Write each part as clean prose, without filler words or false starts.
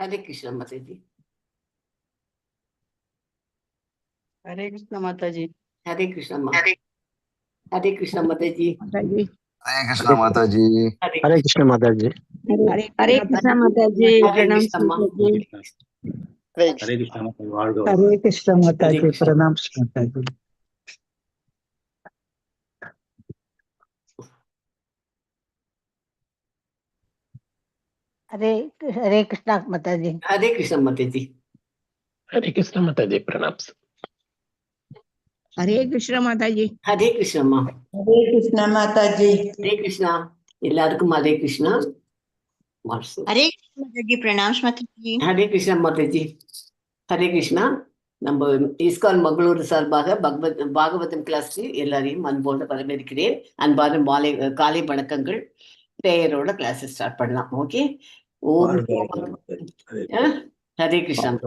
हरे कृष्ण माता जी। हरे कृष्ण माता जी। हरे कृष्ण माता। हरे कृष्ण माता जी। माता जी। हरे कृष्णा माता जी। हरे हरे कृष्ण माता जी। हरे कृष्ण माता जी। हरे प्रणाम कृष्ण माँ। माता जी। हरे कृष्णा माता जी। हरे कृष्ण माता हरे जी। कृष्ण। प्रणाम माता जी। हरे कृष्ण माता जी। हरे कृष्ण माता जी। हरे कृष्ण माता जी। प्रणाम। हरे कृष्ण माता जी। हरे कृष्ण माँ। हरे कृष्ण माता जी। हरे कृष्णा எல்லாருக்கும் हरे कृष्णा மார்ஸ். हरे कृष्ण माता जी। प्रणाम माता जी। हरे कृष्ण माता जी. हरे कृष्णा. நம்ம இஸ்கான் மங்களூர் சார்பாக பாகவதம் கிளாஸ்க்கு எல்லாரையும் அன்போடு வரவேற்கிறேன். அன்பான காலை வணக்கங்கள். பிரேயரோட கிளாஸ் ஸ்டார்ட் பண்ணலாம். Okay. Om Hare Krishna.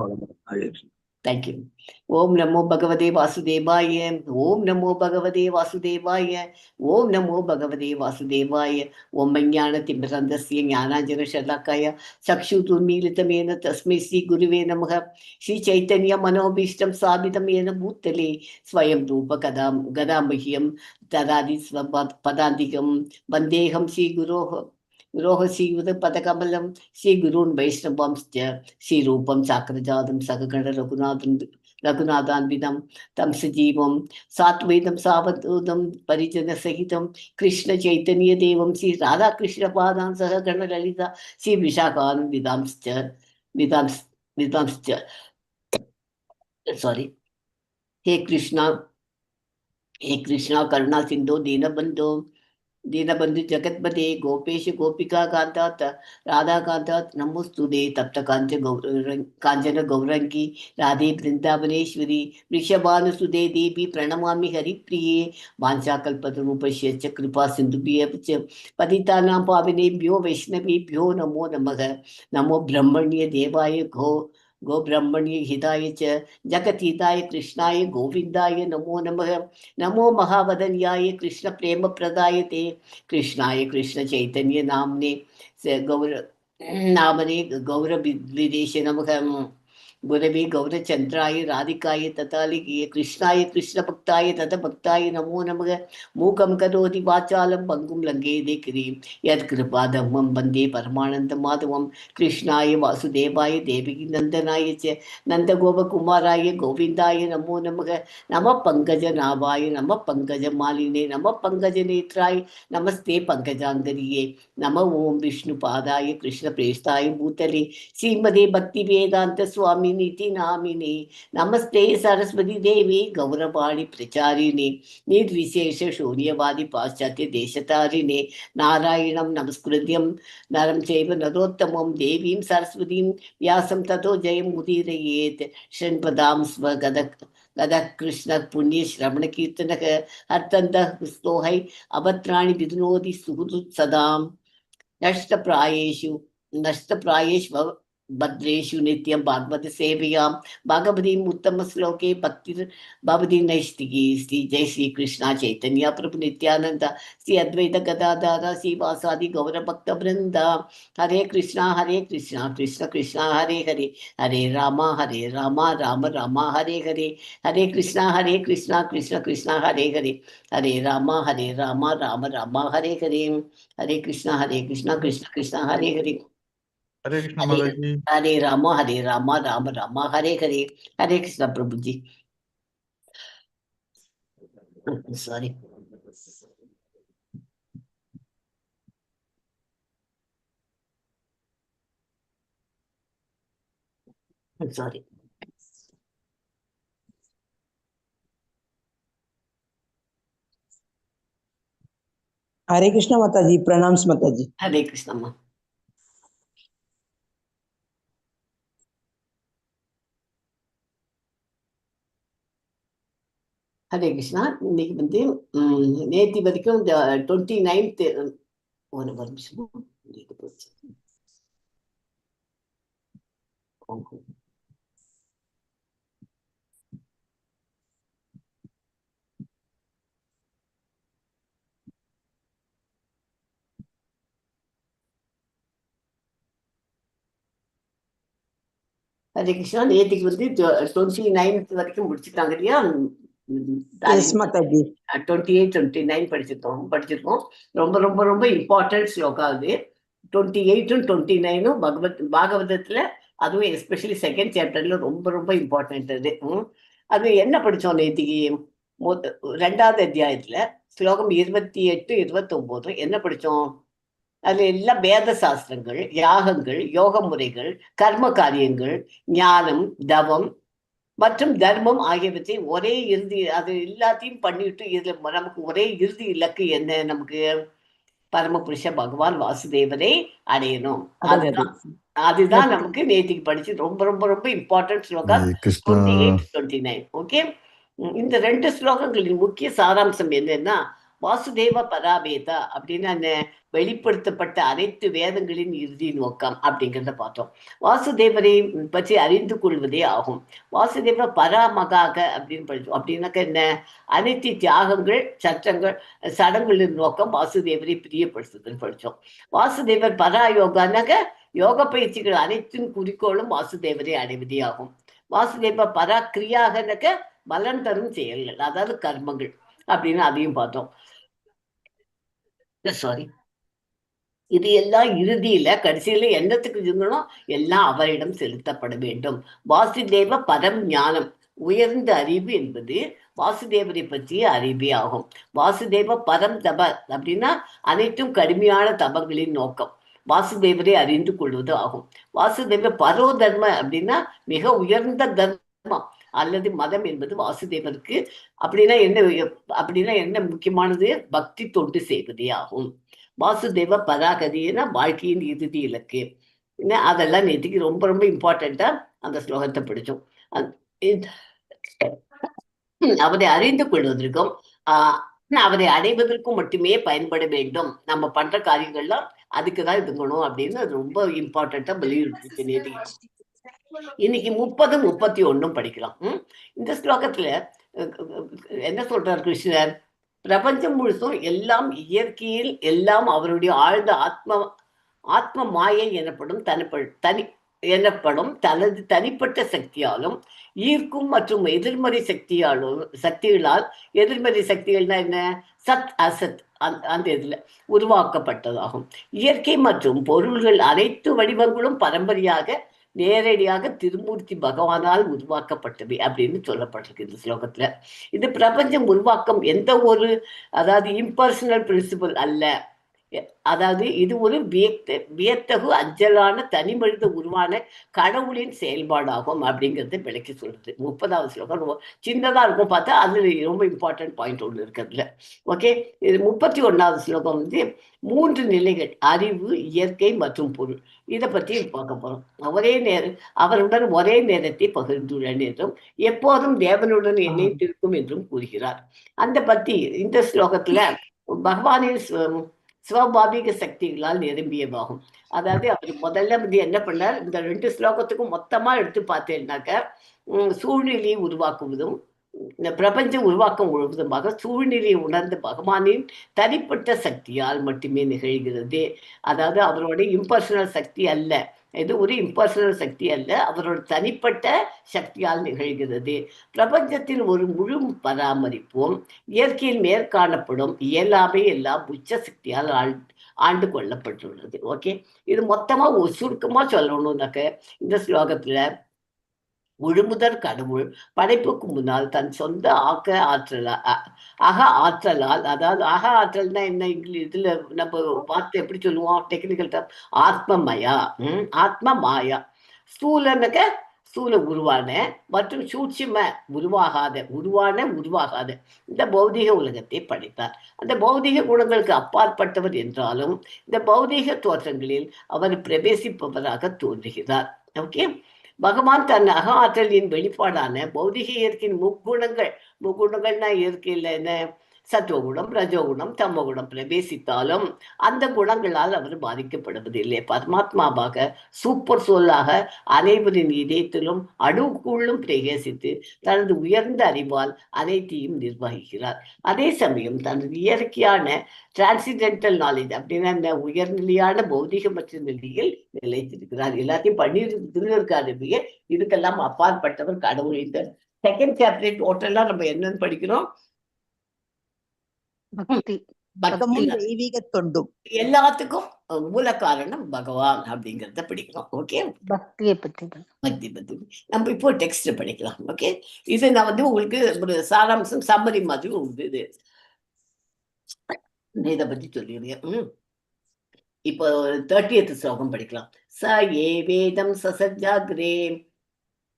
Thank you. Om नमो भगवते वासुदेवाय. ओम नमो भगवते वासुदेवाय. ओम नमो भगवते वासुदेवाय. ओम ज्ञानतिमिरन्दस्य ज्ञानाञ्जनशलाकाय चक्षुरुन्मीलितमेन तस्मै श्रीगुरुवे नमः. श्रीचैतन्यमनोभीष्टं स्थापितं येन भूतले स्वयं रूप गदामह्यं ददाति स्वपदान्तिकं वन्देऽहं श्रीगुरोः श्रीयुतपदकमलं श्रीगुरून् वैष्णवांश्च श्रीरूपं साग्रजातं सगगण रघुनाथान्वितं तं सजीवं सात्वैतं सावधूतं परिजनसहितं कृष्णचैतन्यदेवं श्रीराधाकृष्णपादान् सह गणललिता श्रीविशाखान्वितांश्च विदांश्च सॉरी. हे कृष्णा करुणा सिंधु दीनबंधु जगतपते गोपेश गोपिका कांतात राधा कांतात नमोस्तुते तप्त कांचन गौरंगी राधे वृंदावनेश्वरी वृषभानुसुते देवी प्रणमामि हरिप्रिये वाञ्छाकल्पतरूपस्य च कृपा सिन्धुभ्यः च पतितानां पावनेभ्यो वैष्णवेभ्यो नमो नमः. नमो ब्रह्मण्य देवाय गो ब्रह्मण्य हिताय च जगतीताय कृष्णाय गोविंदाय नमो नमः. नमो महावदन्याय कृष्ण प्रेम प्रदायते कृष्णाय कृष्ण चैतन्य नामने नामने गौरविदेश नमः. गुरवे गौरचंद्राय राधिकाय ततालिके कृष्णाय कृष्ण भक्ताय तत भक्ताय नमो नमः. मूकं करोति वाचालं पंगुं लंघयते गिरिं यत्कृपादमं वन्दे परमानंद माधवं. कृष्णाय वासुदेवाय देवकी नंदनाय च नंदगोपकुमाराय गोविंदाय नमो नमः. नमः पंकजनाभाय नमः पंकजमालिने नमः पंकजनेत्राय नमस्ते पंकजांगरिये. नमः ओं विष्णुपादाय कृष्णप्रेष्ठाय भूतले श्रीमदे भक्तिवेदांत स्वामिनीति नामिने. नमस्ते सरस्वती देवी गौरवाणी प्रचारिणे निर्विशेष शून्यवादी पाश्चात्य देशतारिणे. नारायणं नमस्कृत्यं नरं चैव नरोत्तमं देवीं सरस्वतीं व्यासं ततो जयमुदीरयेत्. षण्पदां गदः कृष्ण पुण्य श्रवण कीर्तनः हर्तन्तः स्तोहै अभद्राणि विधुनोति सुहृत्सदां नष्टप्रायेषु भद्रेषु नित्यं भागवत सेवयां भागवतीम् उत्तम श्लोके भक्तिर्भवति नैष्टिकी. श्री जय श्री कृष्णा चैतन्य प्रभु नित्यानंद श्री अद्वैत गदाधर श्रीवासादि गौर भक्त वृंदा. हरे कृष्णा कृष्ण कृष्णा हरे हरे हरे रामा राम राम हरे हरे. हरे कृष्णा कृष्ण कृष्णा हरे हरे हरे रामा राम राम हरे हरे. हरे कृष्णा कृष्ण कृष्ण हरे हरे हरे कृष्णा माता जी। हरे राम राम राम हरे हरे. हरे कृष्ण प्रभु जी. सॉरी. सॉरी. हरे कृष्ण माता जी। प्रणाम माता जी। हरे कृष्ण माँ. ஹரே கிருஷ்ணா. இன்னைக்கு வந்து நேத்தி வரைக்கும் இந்த 29th ஒரு நிமிஷம் போச்சு. ஹரே கிருஷ்ணா. நேற்றுக்கு வந்து 29 வரைக்கும் முடிச்சுட்டாங்க இல்லையா? எஸ் மாதாஜி. 28, 29 படிச்சிருக்கோம். ரொம்ப ரொம்ப ரொம்ப இம்பார்ட்டன்ட் ஸ்லோகா அது. 28ம் 29ம் பாகவதத்துல, அதுவும் எஸ்பெஷலி செகண்ட் சாப்டர்ல ரொம்ப ரொம்ப இம்பார்ட்டன்ட் அது. அது என்ன படிச்சோம் நேத்திக்கு? 2வது அத்தியாயத்துல ஸ்லோகம் 28, 29 என்ன படிச்சோம்? அதுல எல்லாம் வேத சாஸ்திரங்கள், யாகங்கள், யோக முறைகள், கர்ம காரியங்கள், ஞானம், தவம் மற்றும் தர்மம் ஆகியவற்றை ஒரே இறுதி, அது எல்லாத்தையும் பண்ணிட்டு இதுல நமக்கு ஒரே இறுதி இலக்கு என்ன? நமக்கு பரமபுருஷ பகவான் வாசுதேவரை அடையணும். அதுதான் அதுதான் நமக்கு நேத்திக்கு படிச்சு ரொம்ப ரொம்ப ரொம்ப இம்பார்ட்டன்ட் ஸ்லோகா ஹரே கிருஷ்ணா. 28, 29. ஓகே. இந்த 2 ஸ்லோகங்களின் முக்கிய சாராம்சம் என்னன்னா, வாசுதேவ பராபேதா அப்படின்னு வெளிப்படுத்தப்பட்ட அனைத்து வேதங்களின் இறுதி நோக்கம் அப்படிங்கிறத பார்த்தோம். வாசுதேவரை பற்றி அறிந்து கொள்வதே ஆகும். வாசுதேவ பராமகாக அப்படின்னு படிச்சோம். அப்படின்னாக்க என்ன? அனைத்து தியாகங்கள், சடங்குகளின் நோக்கம் வாசுதேவரை பிரியப்படுத்துதல் படிச்சோம். வாசுதேவர் பராயோகானாக யோக பயிற்சிகள் அனைத்தின் குறிக்கோளும் வாசுதேவரை அடைவதே ஆகும். வாசுதேவ பராக்கிரியாகனாக்க பலன் தரும் செயல்கள், அதாவது கர்மங்கள் அப்படின்னு அதையும் பார்த்தோம். சாரி, இது எல்லாம் இறுதியில கடைசியில என்னத்துக்கு இருக்கணும்? எல்லாம் அவரிடம் செலுத்தப்பட வேண்டும். வாசுதேவ பரம் ஞானம், உயர்ந்த அறிவு என்பது வாசுதேவரை பற்றிய அறிவே ஆகும். வாசுதேவ பரம் தப அப்படின்னா அனைத்தும் கடுமையான தபங்களின் நோக்கம் வாசுதேவரை அறிந்து கொள்வது ஆகும். வாசுதேவ பரோ தர்ம அப்படின்னா மிக உயர்ந்த தர்மம் அல்லது மதம் என்பது வாசுதேவருக்கு அப்படின்னா என்ன முக்கியமானது? பக்தி தொண்டு செய்வதே ஆகும். வாசுதேவ பராகதினா வாழ்க்கையின் இறுதி இலக்கு. அதெல்லாம் நேற்றுக்கு ரொம்ப ரொம்ப இம்பார்ட்டண்டா அந்த ஸ்லோகத்தை படிச்சோம். அவரை அறிந்து கொள்வதற்கும் அவரை அடைவதற்கும் மட்டுமே பயன்பட வேண்டும். நம்ம பண்ற காரியங்கள்லாம் அதுக்குதான் இதுங்கணும் அப்படின்னு ரொம்ப இம்பார்ட்டண்டா வலியுறுத்தி நேற்றுக்கு. இன்னைக்கு 30, 31 படிக்கலாம். இந்த ஸ்லோகத்துல என்ன சொல்றார் கிருஷ்ணர்? பிரபஞ்சம் முழுசும் எல்லாம் இயற்கையில் எல்லாம் அவருடைய ஆழ்ந்த ஆத்ம மாயை எனப்படும் தனது தனிப்பட்ட சக்தியாலும் ஈர்க்கும் மற்றும் எதிர்மறை சக்திகளால் எதிர்மறை சக்திகள்னா என்ன? சத் அசத் அந்த இதுல உருவாக்கப்பட்டதாகும். இயற்கை மற்றும் பொருள்கள் அனைத்து வடிவங்களும் பரம்பரையாக நேரடியாக திருமூர்த்தி பகவானால் உருவாக்கப்பட்டவை அப்படின்னு சொல்லப்பட்டிருக்கு இந்த ஸ்லோகத்துல. இது பிரபஞ்சம் உருவாக்கம் எந்த ஒரு, அதாவது இம்பர்சனல் பிரின்சிபல் அல்ல. அதாவது இது ஒரு வியத்தகு அஞ்சலான தனி மனித உருவான கடவுளின் செயல்பாடாகும் அப்படிங்கிறத விளக்கி சொல்றது. 30வது ஸ்லோகம் ரொம்ப சின்னதா இருக்கும் பார்த்தா, அதுல ரொம்ப இம்பார்ட்டன்ட் பாயிண்ட் ஒன்று இருக்கிறதுல. ஓகே. இது 31வது ஸ்லோகம் வந்து 3 நிலைகள், அறிவு, இயற்கை மற்றும் பொருள். இதை பற்றி பார்க்க போறோம். அவருடன் ஒரே நேரத்தை பகிர்ந்துள்ளன் என்றும் எப்போதும் தேவனுடன் இணைந்திருக்கும் என்றும் கூறுகிறார். அந்த பத்தி இந்த ஸ்லோகத்துல பகவானின் சுவாபாவிக சக்திகளால் நிரம்பியவாகும். அதாவது அவர் முதல்ல வந்து என்ன பண்ணார்? இந்த 2 ஸ்லோகத்துக்கும் மொத்தமா எடுத்து பார்த்தேன்னாக்க, சூழ்நிலையை உருவாக்குவதும் இந்த பிரபஞ்சம் உருவாக்கம் முழுவதுமாக சூழ்நிலையை உணர்ந்த பகவானின் தனிப்பட்ட சக்தியால் மட்டுமே நிகழ்கிறது. அதாவது அவரோட இம்பர்சனல் சக்தி அல்ல, இது ஒரு இம்பர்சனல் சக்தி அல்ல, அவரோட தனிப்பட்ட சக்தியால் நிகழ்கிறது. பிரபஞ்சத்தில் ஒரு முழு பராமரிப்பும் இயற்கையில் மேற்காணப்படும் இயலாமை எல்லாம் உச்ச சக்தியால் ஆண்டு கொள்ளப்பட்டுள்ளது. ஓகே. இது மொத்தமா ஒரு சுருக்கமா சொல்லணும்னாக்க, இந்த ஸ்லோகத்துல முழுமுதற் கடவுள் படைப்புக்கு முன்னால் தன் சொந்த அக ஆற்றலால், அதாவது அக ஆற்றல்னா என்ன? இதுல நம்ம வார்த்தை எப்படி சொல்லுவோம்? டெக்னிக்கல் டேர்ம் ஆத்ம மாயா. ஸ்தூல உருவான மற்றும் சூட்சும உருவாகாத இந்த பௌதிக உலகத்தை படைத்தார். அந்த பௌதிக குணங்களுக்கு அப்பாற்பட்டவர் என்றாலும் இந்த பௌதிக தோற்றங்களில் அவர் பிரவேசிப்பவராக தோன்றுகிறார். ஓகே. பகவான் தன் அக ஆற்றலின் வெளிப்பாடான பௌதிக இயற்கையின் முக்குணங்கள்னா இயற்கையில் என்ன? சத்துவகுணம், ரஜோகுணம், தமோகுணம் பிரவேசித்தாலும் அந்த குணங்களால் அவர் பாதிக்கப்படுவதில்லை. பரமாத்மாவாக சூப்பர் சோலாக அனைவரின் இதயத்திலும் அணுக்குள்ளும் பிரவேசித்து தனது உயர்ந்த அறிவால் அனைத்தையும் நிர்வகிக்கிறார். அதே சமயம் தனது இயற்கையான டிரான்சிடென்டல் நாலேஜ் அப்படின்னா உயர்நிலையான பௌதிகமற்ற நிலையில் நிலைத்திருக்கிறார். எல்லாத்தையும் பண்ணிருக்காரு. இதுக்கெல்லாம் அப்பாற்பட்டவர் கடவுள். இந்த செகண்ட் சாப்டர் டோட்டலா நம்ம என்னன்னு படிக்கிறோம்? பக்தி. பக்தி. தெய்வீக தொண்டும் எல்லாத்துக்கும் மூல காரணம் பகவான் அப்படிங்கறத படிக்கிறோம். ஓகே, பக்தியை பத்தி பக்தி பத்தி நம்ம இப்போ டெக்ஸ்ட் படிக்கலாம். ஓகே, இது நான் உங்களுக்கு ஒரு சாராம்சம் சம்மரி மாதிரி உண்டு. இது இதை பத்தி சொல்லிடுறேன். இப்போ 30th ஸ்லோகம் படிக்கலாம். ச ஏ வேதம் சசஜாக்ரே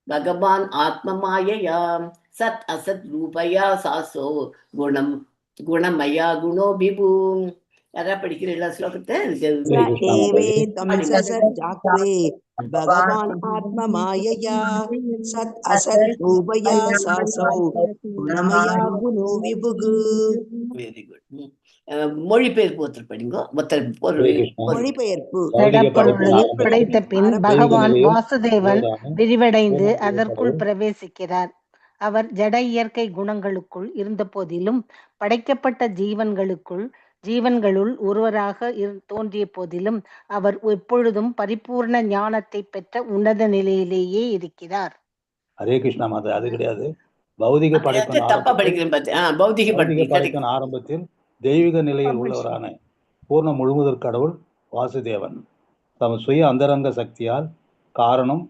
பகவான் ஆத்மமாயயா சத் அசத் ரூபயா சாசோ குணம் குணமயா குணோ விபு. யாரா படிக்கிற எல்லா ஸ்லோகத்தை பகவான் ஆத்ம மாயையா சத் அசத் ரூபயா சாசௌ குணமயா குணோ விபுகு. Very good. மொழிபெயர்ப்பு ஒருத்தர் படிங்க. மொழிபெயர்ப்பு. படைத்த பின் பகவான் வாசுதேவன் விரிவடைந்து அதற்குள் பிரவேசிக்கிறார். அவர் ஜட இயற்கை குணங்களுக்குள் இருந்த போதிலும் படைக்கப்பட்ட ஜீவன்களுள் ஒருவராக தோன்றிய போதிலும் அவர் எப்பொழுதும் பரிபூர்ண ஞானத்தை பெற்ற உன்னத நிலையிலேயே இருக்கிறார். ஹரே கிருஷ்ணா மாதா. அது கிடையாது. பௌதிக படைப்பின் ஆரம்பத்தில் தெய்வீக நிலையில் உள்ளவரான பூர்ண முழுமுதற் கடவுள் வாசுதேவன் தம் சுய அந்தரங்க சக்தியால் காரணம்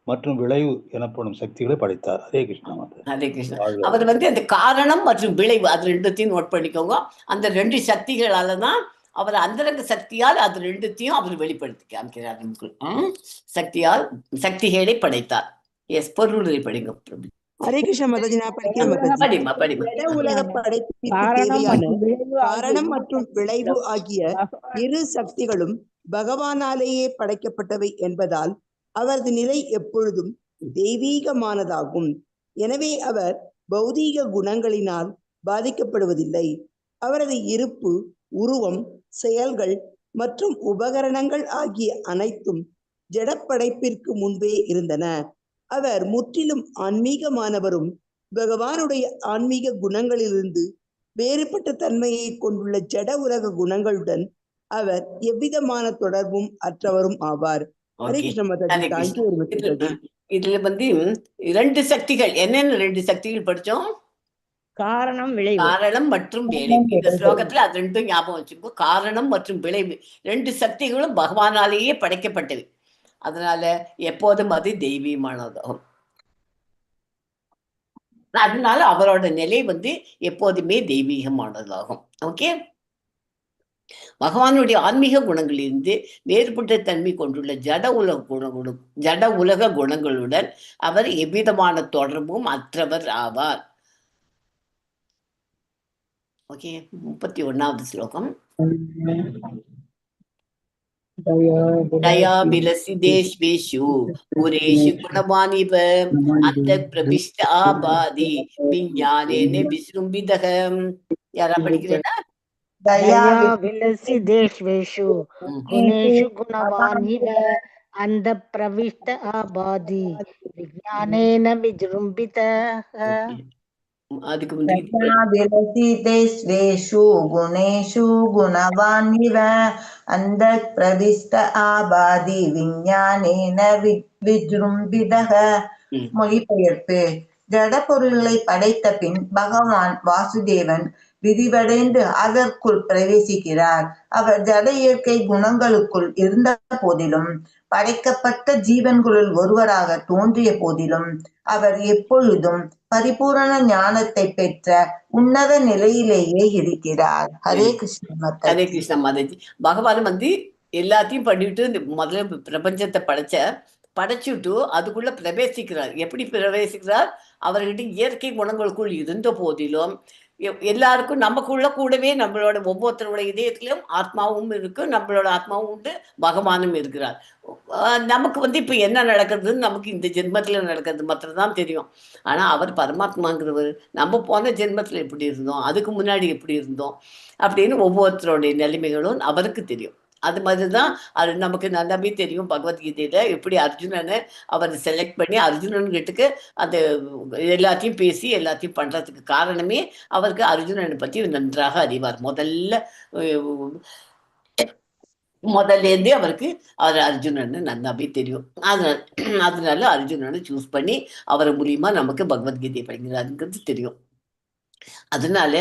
மற்றும் விளைவு எனப்படும் சக்திகளை படைத்தார். ஹரே கிருஷ்ணா மாதா. ஹரே கிருஷ்ணா. அவர் அந்த காரணம் மற்றும் விளைவு அது ரெண்டுத்தையும் நோட் பண்ணிக்கோங்க. அந்த 2 சக்திகளால தான் அவர் அந்தரங்க சக்தியால் அது ரெண்டுத்தையும் அவர் வெளிப்படுத்தி காமிக்கிறார். சக்திகளை படைத்தார். எஸ், பொருளை படிங்க. ஹரே கிருஷ்ண மாதாஜி. நான் படிக்கிறேன். உலக படைப்பிற்கு தேவையான காரணம் மற்றும் விளைவு ஆகிய இரு சக்திகளும் பகவானாலேயே படைக்கப்பட்டவை என்பதால் அவரது நிலை எப்பொழுதும் தெய்வீகமானதாகும். எனவே அவர் பௌதீக குணங்களினால் பாதிக்கப்படுவதில்லை. அவரது இருப்பு, உருவம், செயல்கள் மற்றும் உபகரணங்கள் ஆகிய அனைத்தும் ஜடப்படைப்பிற்கு முன்பே இருந்தன. அவர் முற்றிலும் ஆன்மீகமானவரும் பகவானுடைய ஆன்மீக குணங்களிலிருந்து வேறுபட்ட தன்மையை கொண்டுள்ள ஜட உலக குணங்களுடன் அவர் எவ்விதமான தொடர்பும் அற்றவரும் ஆவார். ஹரே கிருஷ்ண மாதாஜி. இதுல 2 சக்திகள். என்னென்ன 2 சக்திகள் படிச்சோம்? காரணம், விளைவு. காரணம் மற்றும் விளைவு. இந்த ஸ்லோகத்துல அது 2 ஞாபகம் வச்சுக்கோ. காரணம் மற்றும் விளைவு 2 சக்திகளும் பகவானாலேயே படைக்கப்பட்டது. அதனால எப்போதும் அது தெய்வீகமானதாகும். அதனால அவரோட நிலை எப்போதுமே தெய்வீகமானதாகும். ஓகே, பகவானுடைய ஆன்மீக குணங்களிலிருந்து வேறுபட்ட தன்மை கொண்டுள்ள ஜட உலக குணங்களுடன் அவர் எவ்விதமான தொடர்பும் அற்றவர் ஆவார். ஓகே, 31வது ஸ்லோகம். தயா விலசி தேஷ்வேஷு புரேஷு குணவானிவ அந்த பிரபிஷ்ட ஆபாதி விஞ்ஞானேன விஸ்ரும்பிதகம். யாரா படிக்கிறேன்னா? தயா விலசி தேஷ்வேஷு குணேஷு குணவானிவ அந்த பிரவிஷ்ட ஆபாதி விஞ்ஞானேன விஜృంభిதः. அதுக்கு விலசிதேஷ்வேஷு குணேஷு குணவானிவ அந்த பிரவிஷ்ட ஆபாதி விஞ்ஞானேன விஜృంభిதः. மொழிபெயர்ப்பு. ஜட பொருள்களை படைத்த பின் பகவான் வாசுதேவன் விரிவடைந்து அதற்குள் பிரவேசிக்கிறார். அவர் ஜட இயற்கை குணங்களுக்குள் இருந்த போதிலும் படைக்கப்பட்ட ஜீவன்களுள் ஒருவராக தோன்றிய போதிலும் அவர் எப்பொழுதும் பரிபூரண ஞானத்தை பெற்ற உன்னத நிலையிலேயே இருக்கிறார். ஹரே கிருஷ்ண. ஹரே கிருஷ்ண மாதாஜி. பகவான் எல்லாத்தையும் பண்ணிட்டு முதல்ல பிரபஞ்சத்தை படைச்சுட்டு அதுக்குள்ள பிரவேசிக்கிறார். எப்படி பிரவேசிக்கிறார்? அவர்கிட்ட இயற்கை குணங்களுக்குள் இருந்த போதிலும் எல்லாருக்கும் நமக்குள்ள கூடவே நம்மளோட ஒவ்வொருத்தரோட இதயத்திலும் ஆத்மாவும் இருக்கு, நம்மளோட ஆத்மாவும் உண்டு, பகவானும் இருக்கிறார். நமக்கு வந்து இப்ப என்ன நடக்குதுன்னு நமக்கு இந்த ஜென்மத்துல நடக்கிறது மாத்திரம் தான் தெரியும். ஆனா அவர் பரமாத்மாங்கிறவர் நம்ம போன ஜென்மத்துல எப்படி இருந்தோம், அதுக்கு முன்னாடி எப்படி இருந்தோம் அப்படின்னு ஒவ்வொருத்தருடைய நிலைமைகளும் அவருக்கு தெரியும். அது மாதிரிதான் அது நமக்கு நல்லாவே தெரியும். பகவத்கீதையில எப்படி அர்ஜுனனை அவர் செலக்ட் பண்ணி அர்ஜுனன் கிட்டக்கு அந்த எல்லாத்தையும் பேசி எல்லாத்தையும் பண்றதுக்கு காரணமே அவருக்கு அர்ஜுனனை பத்தி நன்றாக அறிவார். முதல்லேருந்தே அவருக்கு அவர் அர்ஜுனன்னு நல்லாவே தெரியும். அதனால அர்ஜுனனை சூஸ் பண்ணி அவர் மூலியமா நமக்கு பகவத்கீதை படிக்கிறாருங்கிறது தெரியும். அதனால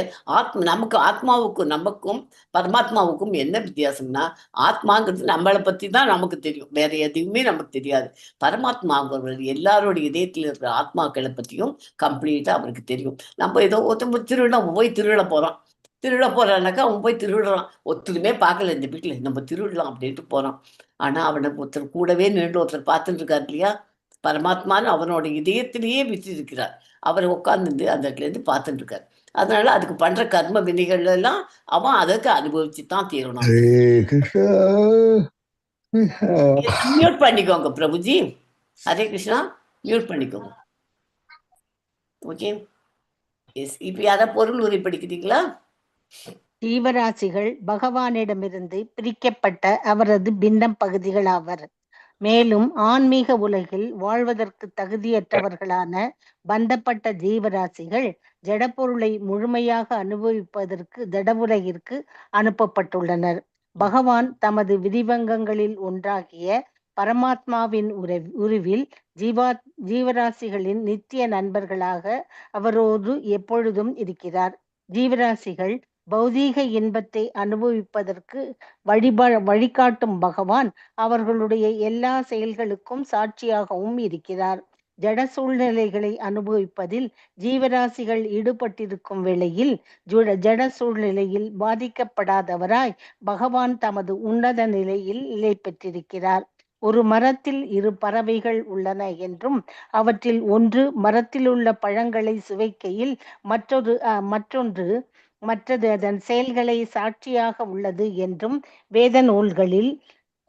நமக்கு ஆத்மாவுக்கும் நமக்கும் பரமாத்மாவுக்கும் என்ன வித்தியாசம்னா, ஆத்மாங்கிறது நம்மளை பத்தி தான் நமக்கு தெரியும், வேற எதுவுமே நமக்கு தெரியாது. பரமாத்மாங்கிறவர் எல்லாரோட இதயத்தில் இருக்கிற ஆத்மாக்களை பத்தியும் கம்ப்ளீட்டா அவருக்கு தெரியும். நம்ம ஏதோ ஒருத்தர் போய் திருவிழா போறான்னாக்கா அவன் போய் திருவிழான், ஒருத்தருமே பார்க்கல இந்த வீட்டுல, நம்ம திருவிழலாம் அப்படின்ட்டு போறான். ஆனா அவனை ஒருத்தர் கூடவே நின்று ஒருத்தர் பார்த்துட்டு இருக்காரு இல்லையா, பரமாத்மான்னு அவனோட இதயத்திலேயே விட்டு இருக்கிறார். அவர் உட்கார்ந்து அந்த இடத்துல இருந்து பார்த்துட்டு இருக்காரு. அதனால அதுக்கு பண்ற கர்ம வினைகள் எல்லாம் அவன் அதற்கு அனுபவிச்சுதான் தீரணும். மியூட் பண்ணிக்கோங்க பிரபுஜி. ஹரே கிருஷ்ணா, மியூட் பண்ணிக்கோங்க. ஓகே, இப்ப யாரா பொருள் உரை படிக்கிறீங்களா? ஜீவராசிகள் பகவானிடமிருந்து பிரிக்கப்பட்ட அவரது பிண்டம் பகுதிகள் ஆவர். மேலும் ஆன்மீக உலகில் வாழ்வதற்கு தகுதியற்றவர்களான பந்தப்பட்ட ஜீவராசிகள் ஜடப்பொருளை முழுமையாக அனுபவிப்பதற்கு ஜடவுலகிற்கு அனுப்பப்பட்டுள்ளனர். பகவான் தமது விதிவங்கங்களில் ஒன்றாகிய பரமாத்மாவின் உருவில் ஜீவராசிகளின் நித்திய நண்பர்களாக அவரோடு எப்பொழுதும் இருக்கிறார். ஜீவராசிகள் பௌதீக இன்பத்தை அனுபவிப்பதற்கு வழிகாட்டும் பகவான் அவர்களுடைய எல்லா செயல்களுக்கும் சாட்சியாகவும் இருக்கிறார். ஜட சூழ்நிலைகளை அனுபவிப்பதில் ஜீவராசிகள் ஈடுபட்டிருக்கும் வேளையில் ஜட சூழ்நிலையில் பாதிக்கப்படாதவராய் பகவான் தமது உன்னத நிலையில் நிலை பெற்றிருக்கிறார். ஒரு மரத்தில் 2 பறவைகள் உள்ளன என்றும் அவற்றில் ஒன்று மரத்தில் உள்ள பழங்களை சுவைக்கையில் மற்றது அதன் செயல்களை சாட்சியாக உள்ளது என்றும் வேத நூல்களில்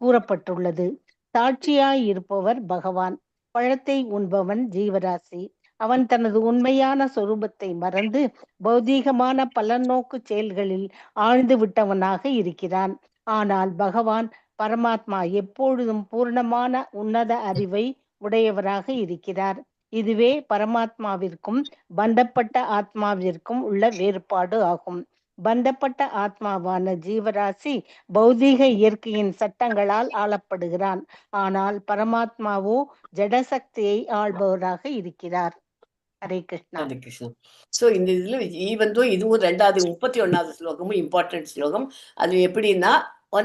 கூறப்பட்டுள்ளது. சாட்சியாய் இருப்பவர் பகவான். பழத்தை உண்பவன் ஜீவராசி. அவன் தனது உண்மையான சொரூபத்தை மறந்து பௌதீகமான பலநோக்கு செயல்களில் ஆழ்ந்து விட்டவனாக இருக்கிறான். ஆனால் பகவான் பரமாத்மா எப்பொழுதும் பூர்ணமான உன்னத அறிவை உடையவராக இருக்கிறார். இதுவே பரமாத்மாவிற்கும் பந்தப்பட்ட ஆத்மாவிற்கும் உள்ள வேறுபாடு ஆகும். பந்தப்பட்ட ஆத்மாவான ஜீவராசி பௌதீக இயற்கையின் சட்டங்களால் ஆளப்படுகிறான். ஆனால் பரமாத்மாவோ ஜடசக்தியை ஆள்பவராக இருக்கிறார். ஹரே கிருஷ்ணா. ஹரே கிருஷ்ணா. சோ இந்த இதுல இதுவும் 2வது 31வது ஸ்லோகமும் இம்பார்ட்டன்ட் ஸ்லோகம். அது எப்படின்னா,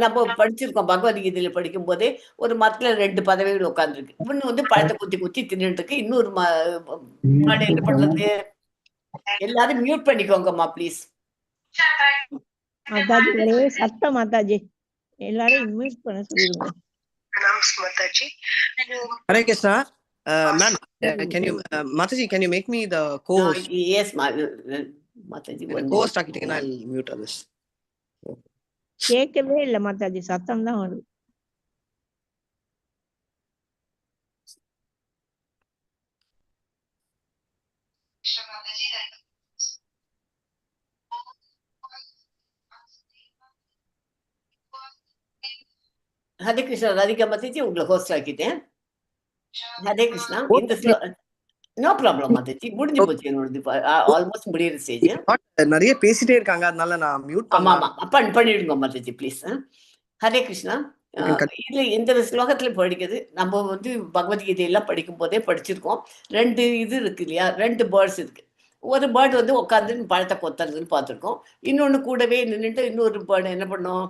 நம்ம படிச்சிருக்கோம் பகவத்கீதையில படிக்கும் போதே, ஒரு மரத்துல 2 பறவைகள் உட்கார்ந்துருக்கு. ஒண்ணு பழத்தை குத்தி தின்னுட்டு இருக்கு, இன்னொரு மாடு என்ன பண்றது? எல்லாரும் மியூட் பண்ணிக்கோங்கம்மா ப்ளீஸ். மாதாஜி ஒரே சத்தம் மாதாஜி, எல்லாரும் மியூட் பண்ண சொல்லுங்க. Hare Krishna. Ma'am, Mataji, can you make me the co-host? Yes, Mataji. Co-host ஆக்கிட்டீங்கன்னா I'll mute others. கேட்கவே இல்லை மாதாஜி, சத்தம் தான் வருது. ஹரே கிருஷ்ணா. ராதிகா மாதாஜி உங்களை ஹோஸ்ட் ஆக்கிட்டேன். ஹரே கிருஷ்ணா. இந்த நோ ப்ராப்ளம் மாதாஜி, முடிஞ்சு போச்சு என்னோடது, ஆல்மோஸ்ட் முடியிற ஸ்டேஜ். நிறைய பேசிட்டே இருக்காங்க, அதனால நான் மியூட் பண்ணிடுங்க மாதாஜி ப்ளீஸ். ஹரே கிருஷ்ணா. இதுல இந்த ஸ்லோகத்துல படிக்கிறது நம்ம பகவத்கீதையெல்லாம் படிக்கும் போதே படிச்சிருக்கோம். 2 இது இருக்கு இல்லையா, 2 பேர்ட்ஸ் இருக்கு. ஒரு பேர்டு உட்காந்து பழத்தை கொத்துறதுன்னு பார்த்துருக்கோம். இன்னொன்னு கூடவே நின்றுட்டு இன்னொரு பேர்டு என்ன பண்ணும்,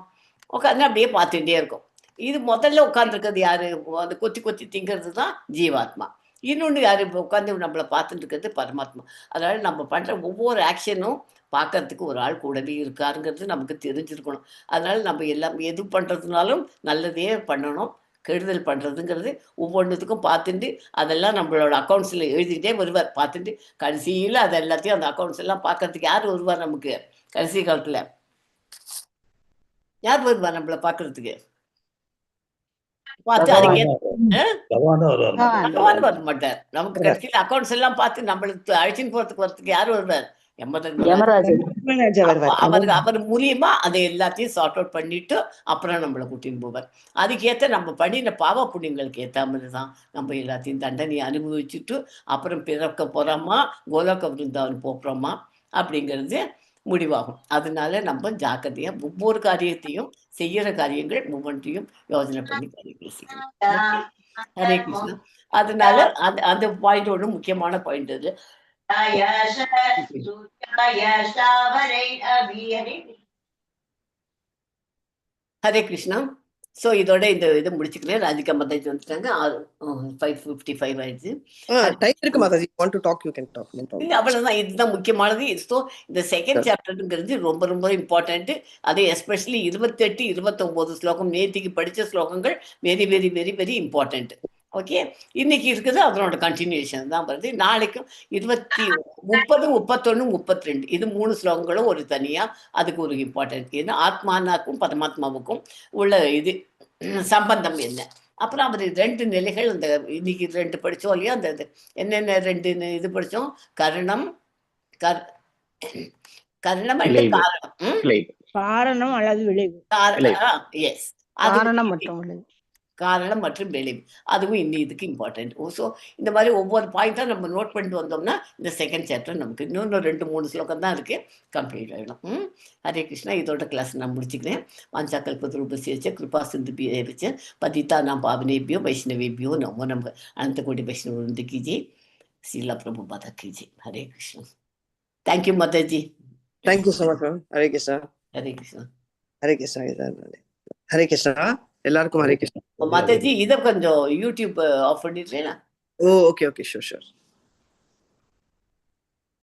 உட்காந்து அப்படியே பார்த்துட்டே இருக்கும். இது முதல்ல உட்காந்துருக்கிறது யாரு, அந்த கொத்தி திங்கிறது தான் ஜீவாத்மா. இன்னொன்று யாரு உட்காந்து நம்மளை பார்த்துட்டு இருக்கிறது பரமாத்மா. அதனால நம்ம பண்ற ஒவ்வொரு ஆக்ஷனும் பார்க்கறதுக்கு ஒரு ஆள் கூடவே இருக்காருங்கிறது நமக்கு தெரிஞ்சிருக்கணும். அதனால நம்ம எல்லாம் எது பண்றதுனாலும் நல்லதே பண்ணணும், கெடுதல் பண்ணுறதுங்கிறது ஒவ்வொன்றுத்துக்கும் பார்த்துட்டு அதெல்லாம் நம்மளோட அக்கௌண்ட்ஸில் எழுதிக்கிட்டே வருவார். பார்த்துட்டு கடைசியில் அது எல்லாத்தையும் அந்த அக்கௌண்ட்ஸ் எல்லாம் பார்க்கறதுக்கு யார் வருவார்? நமக்கு கடைசி காலத்தில் யார் வருவார் நம்மளை பார்க்கறதுக்கு? பார்த்து அதுக்கே பகவான் வர மாட்டார். நமக்கு கடைசியில் அக்கௌண்ட்ஸ் எல்லாம் பார்த்து நம்மளுக்கு அழைச்சின்னு போறதுக்கு வரதுக்கு யார் வருவார்? அவர் மூலியமா அதை எல்லாத்தையும் சார்ட் அவுட் பண்ணிட்டு அப்புறம் நம்மளை கூட்டின்னு போவார். அதுக்கேற்ற நம்ம பண்ணின பாவ புண்ணியங்களுக்கு ஏற்ற மாதிரி தான் நம்ம எல்லாத்தையும் தண்டனையை அனுபவிச்சுட்டு அப்புறம் பிறக்க போறோமா கோலோக விருந்தாவன் போகிறோமா அப்படிங்கிறது முடிவாகும். அதனால நம்ம ஜாக்கிரதையா ஒவ்வொரு காரியத்தையும் செய்யற காரியங்கள் ஒவ்வொன்றையும் யோசனை பண்ணி காரியங்கள் செய்யணும். ஹரே கிருஷ்ணா. அதனால அந்த பாயிண்ட் ஒன்று முக்கியமான பாயிண்ட் அது. ஹரே கிருஷ்ணா. ஸோ இதோட இந்த இதை முடிச்சுக்கிறேன். ராதிகா மாதாஜி வந்துட்டாங்க. 5:55 ஆயிடுச்சு. டைம் இருக்கு மாதாஜி. Want to talk you can talk. இல்லை அவ்வளோதான். இதுதான் முக்கியமானது. ஸோ இந்த செகண்ட் சாப்டருங்கிறது ரொம்ப ரொம்ப இம்பார்ட்டன்ட். அது எஸ்பெஷலி 28, 29 ஸ்லோகம் நேற்றுக்கு படித்த ஸ்லோகங்கள் very very very very important. Okay, இன்னைக்கு இருக்குது அதனோட கண்டினியூஷன் தான் வருது. நாளைக்கும் 20, 30, 31, 32 இது 3 ஸ்லோகங்களும் ஒரு தனியா அதுக்கு ஒரு இம்பார்ட்டன்ட். ஏன்னா ஆத்மானாக்கும் பரமாத்மாவுக்கும் உள்ள இது சம்பந்தம் என்ன. அப்புறம் அவர் 2 நிலைகள் அந்த இன்னைக்கு 2 படித்தோம் இல்லையா? அந்த என்னென்ன 2 இது படித்தோம்? கரணம் கரணம் அல்லது காரணம் அல்லது விளைவு. எஸ், காரணம் மற்றும் விளைவு. காரணம் மற்றும் விளைவு அதுவும் இதுக்கு இம்பார்ட்டன்ட். ஸோ இந்த மாதிரி ஒவ்வொரு பாயிண்டாக நம்ம நோட் பண்ணிட்டு வந்தோம்னா இந்த செகண்ட் சாப்டர் நமக்கு இன்னும் 2-3 ஸ்லோகம் தான் இருக்கு, கம்ப்ளீட் ஆகிடும். ஹரே கிருஷ்ணா. இதோட கிளாஸ் நான் முடிச்சுக்கிறேன். வாஞ்சா கல்பத்ரூபஸ்ய கிருபா சிந்துபியை வச்சு பதிதா நாம் பாவனேபியோ வைஷ்ணவேபியோ நமோ நம்ம அனந்த கோடி வைஷ்ணவ விருந்த கீஜி. ஸ்ரீலா பிரபுபாதா கீஜி. ஹரே கிருஷ்ணா. தேங்க்யூ மாதாஜி. Thank you so much. Hare Krishna. Hare Krishna. Hare Krishna. Hare Krishna. எல்லாருக்கும் ஹரே கிருஷ்ணா. மாதாஜி இதை கொஞ்சம் யூடியூப் ஆஃப் பண்ணிடுறேன். Oh okay okay, sure sure.